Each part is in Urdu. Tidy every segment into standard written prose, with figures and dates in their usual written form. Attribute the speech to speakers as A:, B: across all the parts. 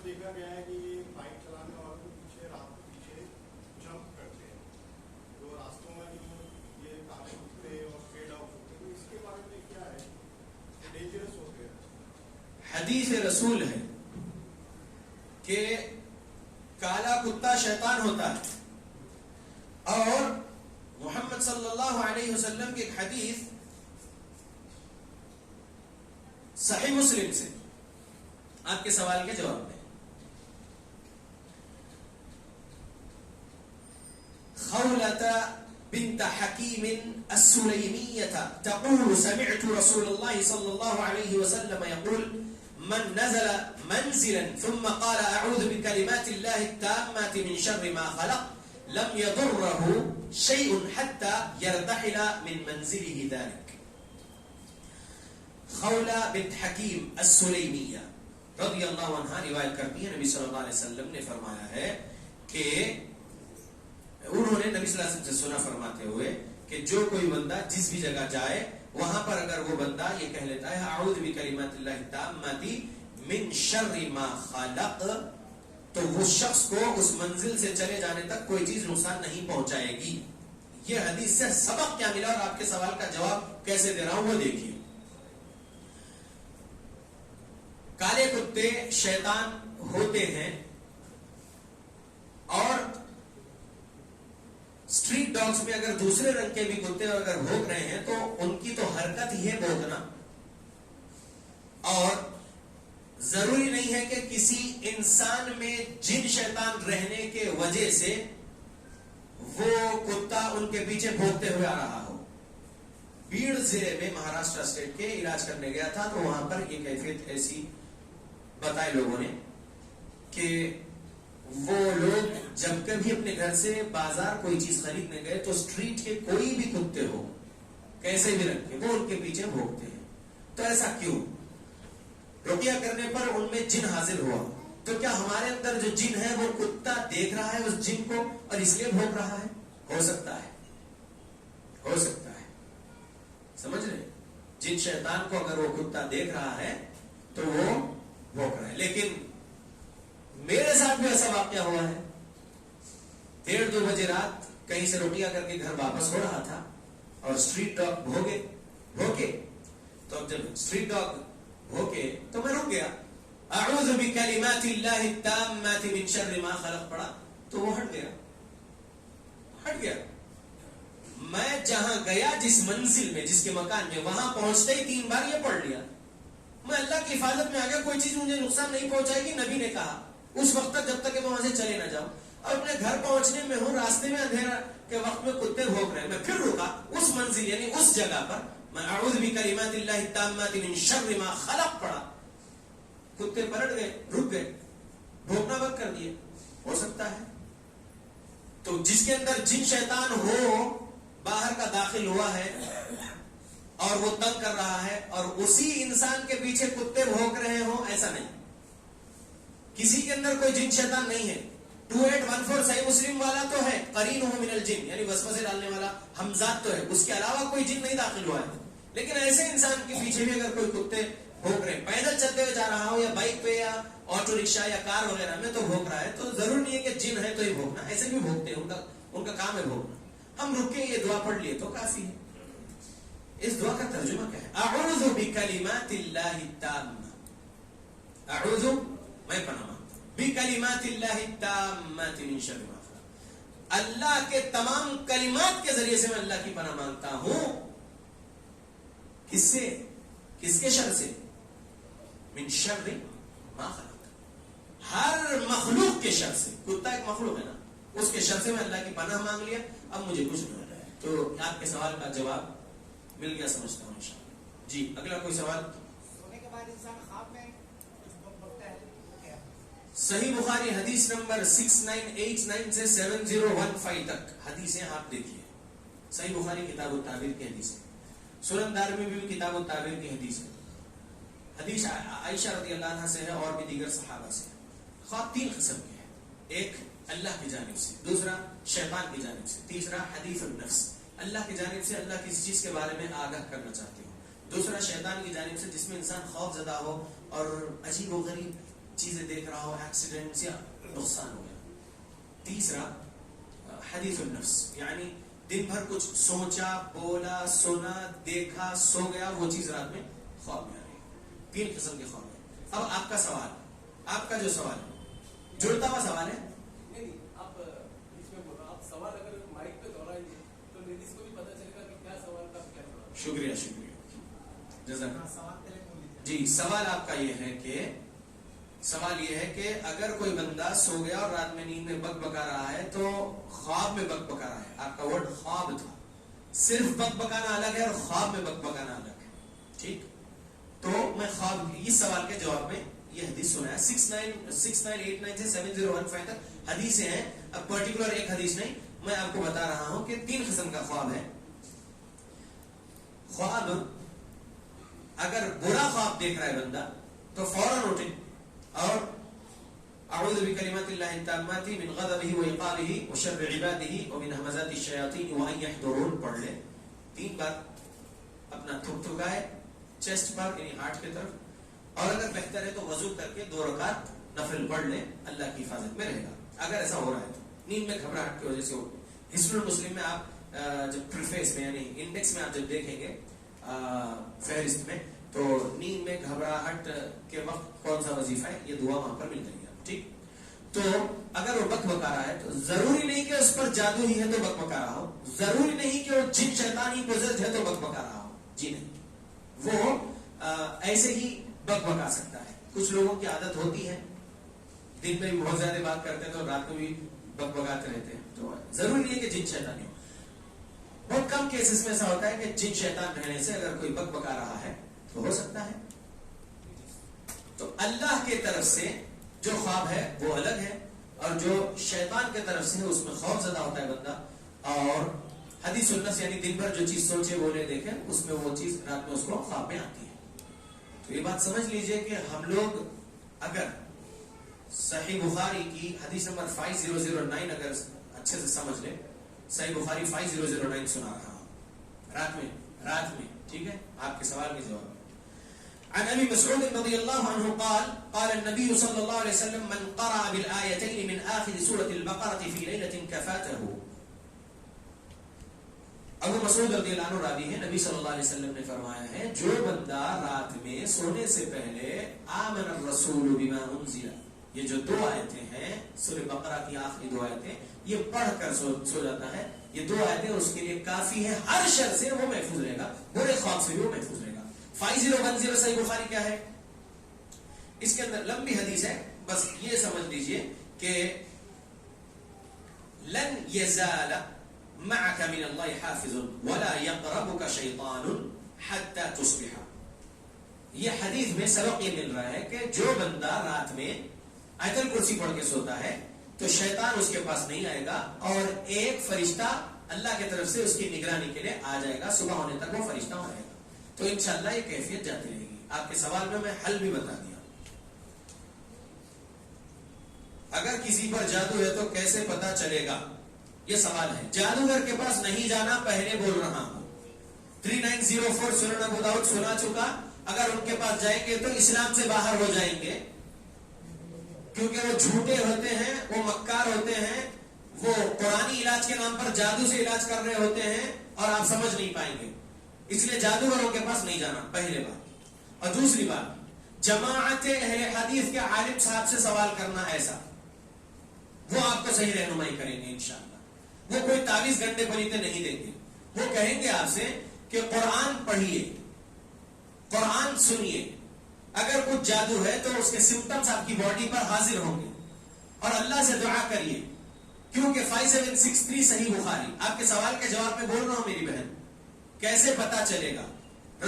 A: دیکھا گیا ہے کہ یہ بائک چلانے والوں کے پیچھے رات کے پیچھے جمپ کرتے ہیں جو راستوں میں جو یہ کالے کتے اور پیڑ آؤٹ ہوتے ہیں، اس کے بارے میں کیا ہے؟ ڈینجرس ہوتے ہیں؟
B: حدیث رسول ہے کہ کالا کتا شیطان ہوتا ہے، اور محمد صلی اللہ علیہ وسلم کی ایک حدیث صحیح مسلم سے آپ کے سوال کے جواب میں، خولة بنت حكيم السليمية تقول سمعت رسول الله صلى الله عليه وسلم يقول من نزل منزلا ثم قال أعوذ بكلمات الله التامات من شر ما خلق لم يضره شيء حتى يرتحل من منزله ذلك. خولة بنت حكيم السليمية رضی اللہ عنہ روایت کرتی ہے، نبی صلی اللہ علیہ وسلم نے فرمایا ہے کہ انہوں نے نبی صلی اللہ علیہ وسلم سے سنا فرماتے ہوئے کہ جو کوئی بندہ جس بھی جگہ جائے وہاں پر اگر وہ بندہ یہ کہہ لیتا ہے اعوذ بکلمات اللہ التامات من شر ما خلق، تو وہ شخص کو اس منزل سے چلے جانے تک کوئی چیز نقصان نہیں پہنچائے گی. یہ حدیث سے سبق کیا ملا اور آپ کے سوال کا جواب کیسے دے رہا ہوں وہ دیکھیے. کالے کتے شیطان ہوتے ہیں، اور اسٹریٹ ڈاگز میں اگر دوسرے رنگ کے بھی کتے اگر بھونک رہے ہیں تو ان کی تو حرکت ہی ہے بھونکنا، اور ضروری نہیں ہے کہ کسی انسان میں جن شیطان رہنے کے وجہ سے وہ کتا ان کے پیچھے بھونکتے ہوئے آ رہا ہو. بیڑ ضلع میں مہاراشٹر اسٹیٹ کے علاج کرنے گیا تھا تو وہاں پر یہ کیفیت ایسی بتائے لوگوں نے کہ وہ لوگ جب کبھی اپنے گھر سے بازار کوئی چیز خریدنے گئے تو اسٹریٹ کے کوئی بھی کتے ہو کیسے بھی رکھے وہ ان کے پیچھے بھونکتے ہیں. تو ایسا کیوں؟ رقیہ کرنے پر ان میں جن حاضر ہوا، تو کیا ہمارے اندر جو جن ہے وہ کتا دیکھ رہا ہے اس جن کو اور اس لیے بھونک رہا ہے؟ ہو سکتا ہے، ہو سکتا ہے، سمجھ رہے؟ جن شیطان کو اگر وہ کتا دیکھ رہا ہے تو وہ بھونک رہا ہے. لیکن میرے ساتھ بھی ایسا واقعہ ہوا ہے. 1:30-2 بجے رات کہیں سے روٹیاں کر کے گھر واپس ہو رہا تھا اور اسٹریٹ ڈاگ بھوکے. تو اب جب اسٹریٹ ڈاگ بھوکے تو میں رک گیا، اعوذ بکلمات اللہ التامات من شر ما خلق پڑا تو وہ ہٹ گیا. میں جہاں گیا جس منزل میں جس کے مکان میں وہاں پہنچتے ہی 3 بار یہ پڑھ لیا. میں اللہ کی حفاظت میں آ گیا، کوئی چیز مجھے نقصان نہیں پہنچائے گی. نبی نے کہا اس وقت تک جب تک کہ میں وہاں سے چلے نہ جاؤں. اور اپنے گھر پہنچنے میں ہوں، راستے میں اندھیرا کے وقت میں کتے بھونک رہے ہیں، میں پھر رکا اس منزل یعنی اس جگہ پر، میں اعوذ بکلمات اللہ التامات من شر ما خلق پڑا. کتے پلٹ گئے، رک گئے، بھونکنا بند کر دیے. ہو سکتا ہے تو جس کے اندر جن شیطان ہو باہر کا داخل ہوا ہے اور وہ تنگ کر رہا ہے اور اسی انسان کے پیچھے کتے بھونک رہے ہوں، ایسا نہیں. کسی کے اندر کوئی جن شیطان نہیں ہے. 2814 صحیح مسلم والا تو ہے، قرینہ من الجن یعنی وسوسے ڈالنے والا ہمزاد تو ہے، اس کے علاوہ کوئی جن نہیں داخل ہوا ہے. لیکن ایسے انسان کے پیچھے بھی اگر کوئی کتے بھونک رہے ہیں، پیدل چلتے ہوئے جا رہا ہو یا بائک پہ یا آٹو رکشا یا کار وغیرہ میں تو بھونک رہا ہے، تو ضرور نہیں ہے کہ جن ہے تو ہی بھونکنا. ایسے بھی بھونکتے ہیں، ان کا کام ہے بھونکنا. ہم رک کے یہ دعا پڑھ لیے تو کافی ہے. اس دعا کا ترجمہ کیا ہے؟ اعوذ بکلمات اللہ التامات، اعوذ میں پناہ مانگتا بکلمات اللہ التامات من شر ما خلق، اللہ کے تمام کلمات کے ذریعے سے میں اللہ کی پناہ مانگتا ہوں. کس سے؟ کس کے شر سے؟ من شر ما خلق، ہر مخلوق کے شر سے. کتا ایک مخلوق ہے نا، اس کے شر سے میں اللہ کی پناہ مانگ لیا. اب مجھے کچھ نہیں ہو رہا ہے. تو آپ کے سوال کا جواب مل گیا سمجھتا ہوں انشاءاللہ. جی اگلا کوئی سوال؟
C: سونے کے بعد انسان خواب میں کچھ بکتا ہے کیا؟
B: صحیح بخاری حدیث نمبر 6989 سے 7015 تک حدیثیں آپ دیکھیے. صحیح بخاری کتاب التعبیر کی حدیث ہے. سنن دارمی میں بھی کتاب التعبیر کی حدیث ہے. حدیث عائشہ رضی اللہ عنہ سے ہے اور بھی دیگر صحابہ سے. خواب 3 قسم کے ہیں. ایک اللہ کی جانب سے، دوسرا شیطان کی جانب سے، تیسرا حدیث النفس. اللہ کی جانب سے اللہ کسی چیز کے بارے میں آگاہ کرنا چاہتے ہو. دوسرا شیطان کی جانب سے جس میں انسان خوف زدہ ہو اور عجیب و غریب چیزیں دیکھ رہا ہو, ایکسیڈنٹس یا نقصان ہو گیا. تیسرا حدیث النفس, یعنی دن بھر کچھ سوچا, بولا, سنا, دیکھا, سو گیا, وہ چیز رات میں خواب میں آ رہی. 3 قسم کے خواب ہیں. اب آپ کا سوال, آپ کا جو سوال ہے جڑتا ہوا سوال ہے.
D: نہیں, آپ بیچ میں بول رہا, آپ سوال اگر مائک پہ دہرائیں گے تو لیڈیز کو بھی پتہ چلے گا کہ کیا سوال کا کیا جواب.
B: شکریہ شکریہ, جزاک اللہ.
C: سوال پہلے بول لیجیے.
B: جی, سوال آپ کا یہ ہے کہ اگر کوئی بندہ سو گیا اور رات میں نیند میں بک بکا رہا ہے تو خواب میں بک بکا رہا ہے. آپ کا ورڈ خواب تھا, صرف بک بکانا الگ ہے اور خواب میں بک بکانا الگ ہے. ٹھیک, تو میں خواب, اس سوال کے جواب میں یہ حدیث سنا ہے. 6989 سے 7015 تک حدیثیں ہیں. اب پرٹیکولر ایک حدیث نہیں, میں آپ کو بتا رہا ہوں کہ 3 قسم کا خواب ہے. خواب, اگر برا خواب دیکھ رہا ہے بندہ تو فوراً اٹھے اور اعوذ بکلمات اللہ التامات من غضبہ وعقابہ وشر عبادہ ومن همزات الشیاطین وان یحضرون پڑھ لے 3 بار. اپنا تھک تھکائے چیسٹ پر, یعنی ہارٹ کی طرف, اور اگر بہتر ہے تو وضو کر کے 2 رکعت نفل پڑھ لے, اللہ کی حفاظت میں رہے گا. اگر ایسا ہو رہا ہے تو نیند میں گھبراہٹ کی وجہ سے ہو. حصن المسلم میں آپ جب پریفیس میں یعنی انڈیکس میں آپ جب دیکھیں گے فہرست میں, تو نیند میں گھبراہٹ کے وقت کون سا وظیفہ ہے, یہ دعا وہاں پر مل جائے گی. ٹھیک, تو اگر وہ بک بکا رہا ہے تو ضروری نہیں کہ اس پر جادو ہی ہے تو بک بکا رہا ہو, ضروری نہیں کہ وہ جن شیطان ہی پوزیسڈ ہے تو بک بکا رہا ہو. جی نہیں, وہ ایسے ہی بک بکا سکتا ہے. کچھ لوگوں کی عادت ہوتی ہے دن میں بھی بہت زیادہ بات کرتے ہیں تو رات میں بھی بک بکاتے رہتے ہیں, تو ضروری نہیں ہے کہ جن شیطانی ہو. بہت کم کیسز میں ایسا ہوتا ہے کہ جن شیطان رہنے سے اگر کوئی بک بکا رہا ہے تو ہو سکتا ہے. تو اللہ کے طرف سے جو خواب ہے وہ الگ ہے, اور جو شیطان کی طرف سے اس میں خوف زدہ ہوتا ہے بندہ. اور حدیث النفس یعنی دن بھر جو چیز سوچے بولے دیکھے, اس میں وہ چیز رات میں اس کو خواب میں آتی ہے. تو یہ بات سمجھ لیجئے کہ ہم لوگ اگر صحیح بخاری کی حدیث نمبر 5009 اگر اچھے سے سمجھ لیں, صحیح بخاری 5009 سنا رہا ہوں رات میں. ٹھیک ہے, آپ کے سوال کے جواب. عن ابي مسعود رضي الله عنه قال النبي صلى الله عليه وسلم من قرأ بالآيتين من آخر سورة البقرة في ليلة كفاته. ابو مسعود رضی اللہ عنہ راوی ہے, نبی صلی اللہ علیہ وسلم نے فرمایا ہے جو بندہ رات میں سونے سے پہلے آمن الرسول بما انزل, یہ جو 2 آیتیں ہیں سورہ بقرہ کی آخری 2 آیتیں, یہ پڑھ کر سو جاتا ہے, یہ 2 آیتیں اس کے لیے کافی ہے. ہر شر سے وہ محفوظ رہے گا, برے خواب سے بھی وہ محفوظ رہے گا. 5010 صحیح بخاری کیا ہے, اس کے اندر لمبی حدیث ہے, بس یہ سمجھ لیجئے کہ لن يزال معك من الله حافظ ولا يقربك شيطان حتى تصبح. یہ حدیث میں سبق یہ مل رہا ہے کہ جو بندہ رات میں آیت الکرسی پڑھ کے سوتا ہے تو شیطان اس کے پاس نہیں آئے گا, اور ایک فرشتہ اللہ کی طرف سے اس کی نگرانی کے لیے آ جائے گا. صبح ہونے تک وہ فرشتہ رہے گا. تو انشاءاللہ یہ کیفیت جاتی رہے گی. آپ کے سوال میں حل بھی بتا دیا. اگر کسی پر جادو ہے تو کیسے پتا چلے گا, یہ سوال ہے. جادوگر کے پاس نہیں جانا, پہلے بول رہا ہوں. 3904 سنن ابو داؤد سنا چکا. اگر ان کے پاس جائیں گے تو اسلام سے باہر ہو جائیں گے, کیونکہ وہ جھوٹے ہوتے ہیں, وہ مکار ہوتے ہیں, وہ قرآنی علاج کے نام پر جادو سے علاج کر رہے ہوتے ہیں, اور آپ سمجھ نہیں پائیں گے. اس لیے جادوگروں کے پاس نہیں جانا, پہلے بات. اور دوسری بات, جماعت اہل حدیث کے عالم صاحب سے سوال کرنا ایسا, وہ آپ کو صحیح رہنمائی کریں گے انشاءاللہ. وہ کوئی تعویذ گنڈے پلیتے نہیں دیں گے. وہ کہیں گے آپ سے کہ قرآن پڑھیے, قرآن سنیے, اگر کچھ جادو ہے تو اس کے سمپٹمز آپ کی باڈی پر حاضر ہوں گے, اور اللہ سے دعا کریے. کیونکہ 5763 صحیح بخاری. آپ کے سوال کے جواب میں بول رہا ہوں میری بہن, کیسے پتا چلے گا؟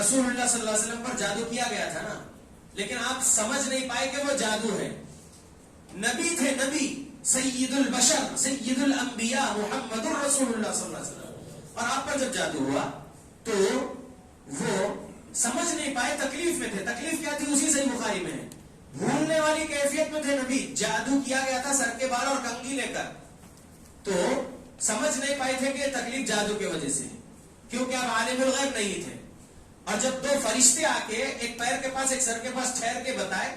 B: رسول اللہ صلی اللہ علیہ وسلم پر جادو کیا گیا تھا نا, لیکن آپ سمجھ نہیں پائے کہ وہ جادو ہے. نبی تھے, نبی, سید البشر, سید الانبیاء, محمد رسول اللہ صلی اللہ علیہ وسلم, اور آپ پر جب جادو ہوا تو وہ سمجھ نہیں پائے, تکلیف میں تھے. تکلیف کیا تھی؟ اسی صحیح بخاری میں ہے. بھولنے والی کیفیت میں تھے نبی, جادو کیا گیا تھا سر کے بال اور کنگھی لے کر, تو سمجھ نہیں پائے تھے کہ تکلیف جادو کی وجہ سے, کیونکہ آپ عالم الغیب نہیں تھے. اور جب 2 فرشتے آ کے ایک پیر کے پاس ایک سر کے پاس ٹھہر کے بتائے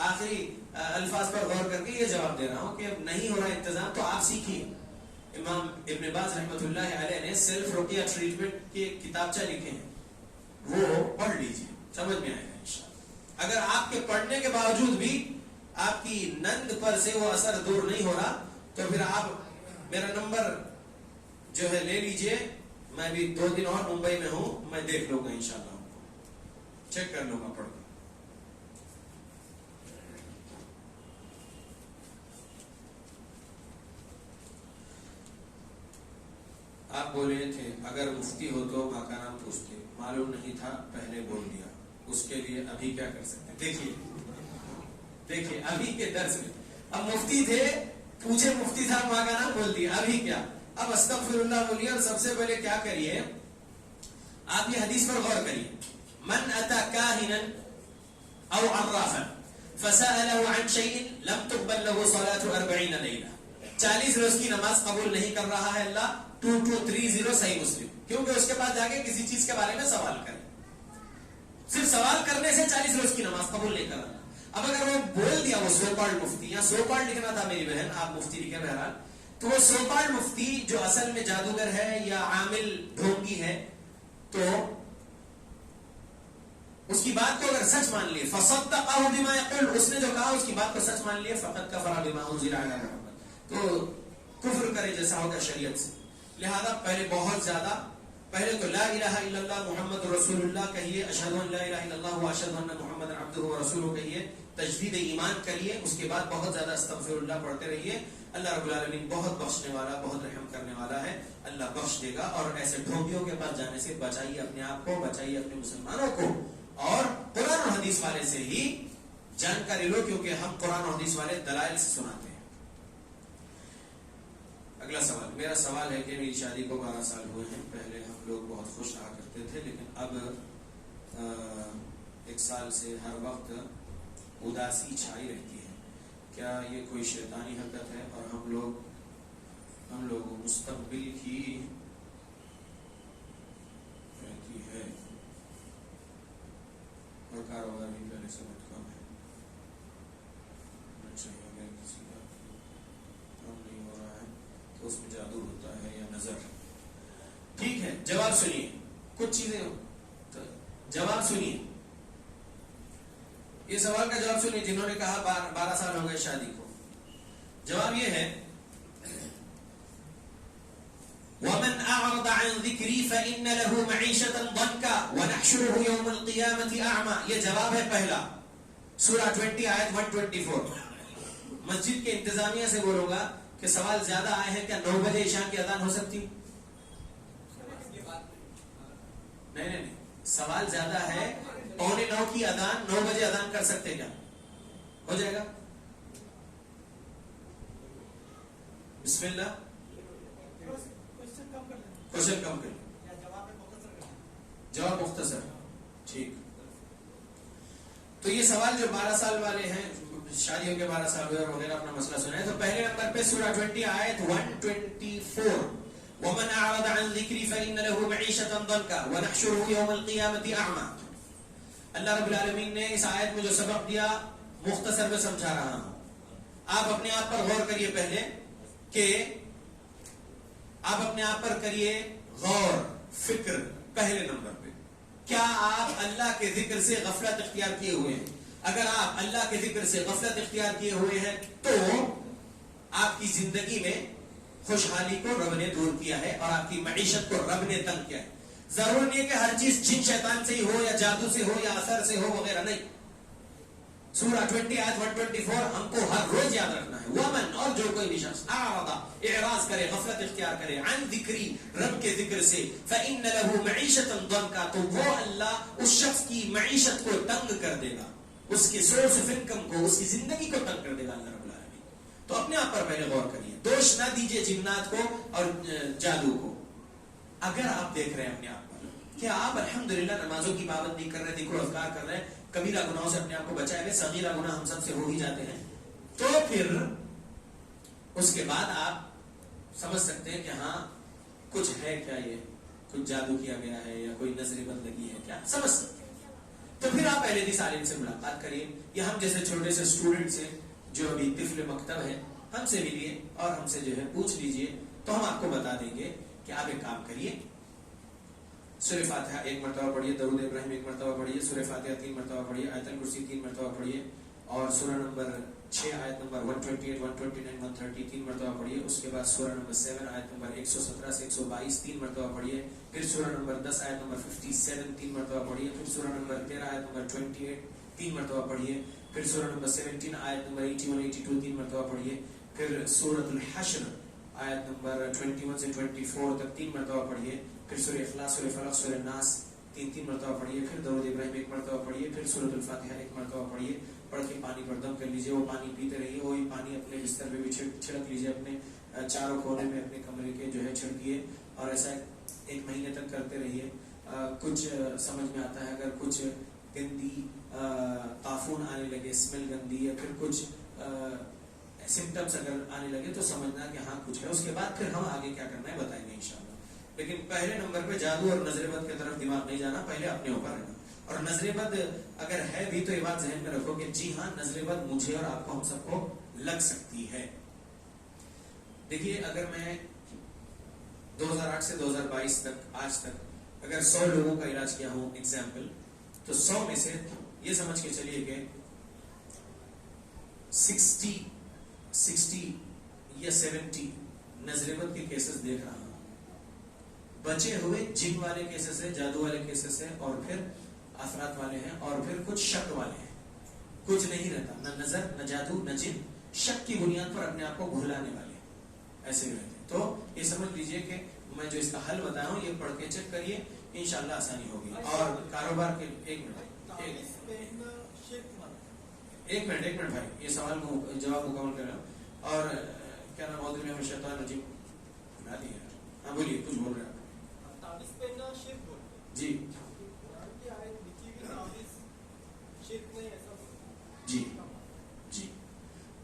B: آخری الفاظ پر غور کر کے یہ جواب دے رہا ہوں کہ اب نہیں ہو رہا انتظام تو آپ سیکھیے. امام ابن باز رحمۃ اللہ علیہ نے سیلف رقیہ ٹریٹمنٹ کے کتابچہ لکھے ہیں, وہ پڑھ لیجیے, سمجھ میں آئے گا انشاءاللہ. اگر آپ کے پڑھنے کے باوجود بھی آپ کی نند پر سے وہ اثر دور نہیں ہو رہا تو پھر آپ میرا نمبر جو ہے لے لیجئے. میں بھی 2 دن اور ممبئی میں ہوں, میں دیکھ لوں گا انشاءاللہ, چیک کر لوں گا پڑھ کے. آپ بولے تھے اگر مفتی ہو تو ماں کا نام پوچھتے, معلوم نہیں تھا پہلے بول دیا, اس کے لیے ابھی کیا کر سکتے؟ دیکھیے ابھی کے درس میں اب مفتی تھے, پوچھے مفتی صاحب ماں کا نام بول دیا, ابھی کیا؟ اب استغفر اللہ بولیے. اور سب سے پہلے کیا کریے, آپ یہ حدیث پر غور کریے, من اتا کاہنا او عرافا فسأله عن شيء لم تقبل له صلاة 40 لیلہ. 40 روز کی نماز قبول نہیں کر رہا ہے اللہ. 2230 صحیح مسلم. کیونکہ اس کے بعد جاگے کسی چیز کے بارے میں سوال کرے, صرف سوال کرنے سے 40 روز کی نماز قبول نہیں کر رہا. اب اگر وہ بول دیا, وہ سو پارڈ مفتی, یا سو پارڈ لکھنا تھا میری بہن, آپ مفتی لکھے بہرحال, تو وہ سو پارڈ مفتی جو اصل میں جادوگر ہے یا عامل ڈھونگی ہے, تو اس کی بات کو اگر سچ مان لیے, فصدقہ بما یقول, اس نے جو کہا اس کی بات کو سچ مان لیے, فقط کفر بما انزل علی محمد, تو کفر کرے جیسا ہوگا شریعت سے. لہذا پہلے بہت زیادہ, پہلے تو لا الہ الا اللہ محمد رسول اللہ کہیے, اشہد ان لا الہ الا اللہ واشہد ان محمد عبدہ ورسولہ کہیے, تجدید ایمان کریے. اس کے بعد بہت زیادہ استغفر اللہ پڑھتے رہیے. اللہ رب العالمین بہت بخشنے والا, بہت رحم کرنے والا ہے, اللہ بخش دے گا. اور ایسے ڈھونگیوں کے پاس جانے سے بچائیے اپنے آپ کو, بچائیے اپنے مسلمانوں کو, اور قرآن و حدیث والے سے ہی جانکاری لو, کیونکہ ہم قرآن و حدیث والے دلائل سے سناتے ہیں. اگلا سوال, میرا سوال ہے کہ میری شادی کو 12 سال ہوئے ہیں. پہلے ہم لوگ بہت خوش رہا کرتے تھے, لیکن اب 1 سال سے ہر وقت اداسی چھائی رہتی ہے. کیا یہ کوئی شیطانی حرکت ہے؟ اور ہم لوگ مستقبل کی رہتی ہے, اور کاروبار بھی پہلے سے بہت کم ہے. چاہیے اگر کسی کا کام نہیں ہو رہا ہے تو اس میں جادو ہوتا ہے یا نظر. ٹھیک ہے, جواب سنیے, کچھ چیزیں جواب سنیے, یہ سوال کا جواب سنیے. جنہوں نے کہا 12 سال ہو گئے شادی کو, جواب یہ ہے وَمَنْ أَعْرَضَ عَنْ ذِكْرِي فَإِنَّ لَهُ مَعِيشَةً ضَنْكًا وَنَحْشُرُهُ يَوْمَ الْقِيَامَةِ أَعْمَى. یہ جواب ہے پہلا, سورہ 20 آیت 124. مسجد کے انتظامیہ سے بولوں گا کہ سوال زیادہ آئے ہیں, کیا 9 بجے عشاء کی اذان ہو سکتی؟ نہیں, سوال زیادہ ہے. 8:45 کی اذان 9 بجے اذان کر سکتے کیا؟ ہو جائے گا؟ بسم اللہ. کوشچن کم کر, جواب مختصر. ٹھیک, تو یہ سوال جو 12 سال والے ہیں, شادیوں کے 12 سال ہوئے اور وغیرہ اپنا مسئلہ سنا ہے, تو پہلے نمبر پہ سورہ 20 آیت 124, وَمَنْ أَعْرَضَ عَنْ ذِكْرِي فَإِنَّ لَهُ مَعِيشَةً ضَنْكًا وَنَحْشُرُهُ يَوْمَ الْقِيَامَةِ أَعْمَى. اللہ رب العالمین نے اس آیت میں جو سبق دیا مختصر میں سمجھا رہا ہوں. آپ اپنے آپ پر غور کریے پہلے, کہ آپ اپنے آپ پر کریے غور, فکر. پہلے نمبر پہ, کیا آپ اللہ کے ذکر سے غفلت اختیار کیے ہوئے ہیں؟ اگر آپ اللہ کے ذکر سے غفلت اختیار کیے ہوئے ہیں تو آپ کی زندگی میں خوشحالی کو رب نے دور کیا ہے, اور آپ کی معیشت کو رب نے تنگ کیا ہے. ضرور نہیں ہے کہ ہر چیز جن شیطان سے ہی ہو, یا جادو سے ہو, یا اثر سے ہو, وغیرہ نہیں. سورہ 20 آیت 124 ہم کو ہر روز یاد رکھنا ہے. ومن, اور جو کوئی بھی شخص اعراض کرے, غفلت اختیار کرے, عن ذکری, رب کے ذکر سے, فإن له معیشة ضنکا, تو وہ اللہ اس شخص کی معیشت کو تنگ کر دے گا, اس کے سورس آف انکم کو, اس کی زندگی کو تنگ کر دے گا اللہ رب العالمین. تو اپنے آپ پر پہلے غور کریے, دوش نہ دیجیے جنات کو اور جادو کو. اگر آپ دیکھ رہے ہیں اپنے آپ پر کہ آپ الحمدللہ نمازوں کی پابندی کر رہے ہیں, ذکر و اذکار کر رہے ہیں, کبیرہ گناہوں سے اپنے آپ کو بچائے ہوئے, صغیرہ گناہ ہم سب سے ہو ہی جاتے ہیں, تو پھر اس کے بعد آپ سمجھ سکتے ہیں کہ ہاں کچھ ہے, کیا یہ کچھ جادو کیا گیا ہے, یا کوئی نظر بندگی ہے, کیا سمجھ سکتے ہیں. تو پھر آپ اہل حدیث عالم سے ملاقات کریے، یا ہم جیسے چھوٹے سے اسٹوڈنٹ سے جو ابھی طفل مکتب ہے، ہم سے ملیے اور ہم سے جو ہے پوچھ لیجئے، تو ہم آپ کو بتا دیں گے کہ آپ ایک کام کریے، سورہ فاتحہ 1 مرتبہ پڑھیے، درود ابراہیم 1 مرتبہ پڑھیے، سورہ فاتحہ 3 مرتبہ پڑھیے، آیت الکرسی 3 مرتبہ پڑھیے، اور سورہ نمبر 6 آیت نمبر 128 129 130 3 مرتبہ پڑھیے، اس کے بعد سورہ نمبر 7 آیت نمبر 117 سے 122 3 مرتبہ پڑھیے، پھر سورہ نمبر 10 آیت نمبر 57 3 مرتبہ پڑھیے، پھر سورہ نمبر 13 آیت نمبر 28 3 مرتبہ پڑھیے، پھر سورہ نمبر 17 آیت نمبر 81 82 3 مرتبہ پڑھیے، پھر سورۃ الحشر آیت نمبر 21 سے 24 تک 3 مرتبہ پڑھیے، پھر سورہ اخلاص، سورہ فلق، سورہ ناس 3 مرتبہ پڑھیے، پھر درود ابراہیم 1 مرتبہ پڑھیے، پھر سورۃ الفاتحہ 1 مرتبہ پڑھیے، پڑھ کے پانی پر دم کر لیجئے، وہ پانی پیتے رہیے، وہی پانی اپنے بستر پہ بھی چھڑک لیجئے، اپنے چاروں کونے میں اپنے کمرے کے جو ہے چھڑکیے، اور ایسا 1 مہینے تک کرتے رہیے۔ کچھ سمجھ میں آتا ہے، اگر کچھ گندی طاعون آنے لگے، اسمیل گندی، یا پھر کچھ سمٹمز اگر آنے لگے تو سمجھنا کہ ہاں کچھ ہے، اس کے بعد پھر ہم آگے کیا کرنا ہے بتائیں گے انشاءاللہ۔ لیکن پہلے نمبر پہ جادو اور نظر بد کی طرف دماغ نہیں جانا، پہلے اپنے اوپر رہنا، اور نظر بد اگر ہے بھی تو یہ بات ذہن میں رکھو کہ جی ہاں نظر بد مجھے اور آپ کو، ہم سب کو لگ سکتی ہے۔ دیکھیے اگر میں 2008 سے 2022 تک آج تک اگر 100 لوگوں کا علاج کیا ہوں ایگزامپل، تو 100 میں سے یہ سمجھ کے چلیے کہ 60 یا 70 نظر بد کے کیسز دیکھ رہا ہوں، بچے ہوئے جن والے کیسز ہیں، جادو والے کیسز ہیں، اور پھر افراد والے ہیں، اور پھر کچھ شک والے ہیں۔ کچھ نہیں رہتا، نہ نظر، نہ جادو، نہ جن، شک کی بنیاد پر اپنے آپ کو گھلانے والے ایسے ہی رہتے ہیں۔ تو یہ سمجھ لیجئے کہ میں جو اس کا حل بتایا ہوں یہ پڑھ کے چیک کریے، انشاءاللہ آسانی ہوگی۔ اور کاروبار کے ایک منٹ بھائی، یہ سوال جواب مکمل کر رہا ہوں۔ اور کیا نام عوذ باللہ من الشیطان الرجیم، ہاں بولیے، کچھ بول رہے ہیں جی جی جی۔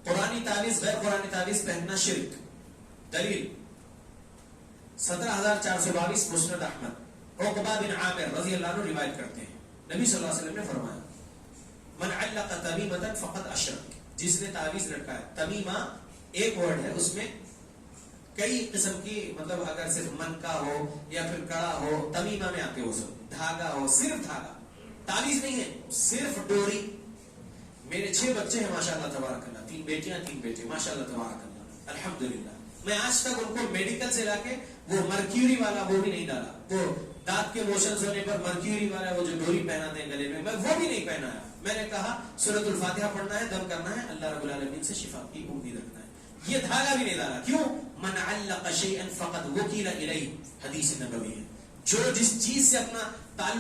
B: قرآنی تعویذ غیر قرآنی تعویذ پہننا شرک۔ دلیل 17422 مسند احمد، عقبہ بن عامر رضی اللہ عنہ روایت کرتے ہیں، نبی صلی اللہ علیہ وسلم نے فرمایا من علق تمیمۃ فقد اشرک، جس نے تعویذ لٹکایا، تمیمہ ایک ورڈ ہے، اس میں کئی قسم کی، مطلب اگر صرف من کا ہو یا پھر کڑا ہو، تمیمہ میں آتے ہو سب، دھاگا ہو، صرف دھاگا، تعویذ نہیں ہے، صرف ڈوری۔ میرے 6 بچے ہیں ماشاءاللہ تبارک اللہ، 3 بیٹیاں 3 بیٹے ماشاءاللہ تبارک اللہ، الحمدللہ۔ میں آج تک ان کو میڈیکل سے لا کے وہ مرکیوری والا وہ بھی نہیں ڈالا، وہ دانت کے موشنز ہونے پر مرکیوری والا وہ جو ڈوری پہناتے ہیں گلے میں وہ بھی نہیں پہنایا۔ میں نے کہا سورۃ الفاتحہ پڑھنا ہے، دم کرنا ہے، اللہ رب العالمین سے شفا کی امید رکھنا ہے، یہ دھاگا بھی نہیں ڈالا۔ کیوں؟ من علق شیئا فقد وکیل الیہ، حدیث نبوی ہے، جو جس چیز سے اپنا تعلق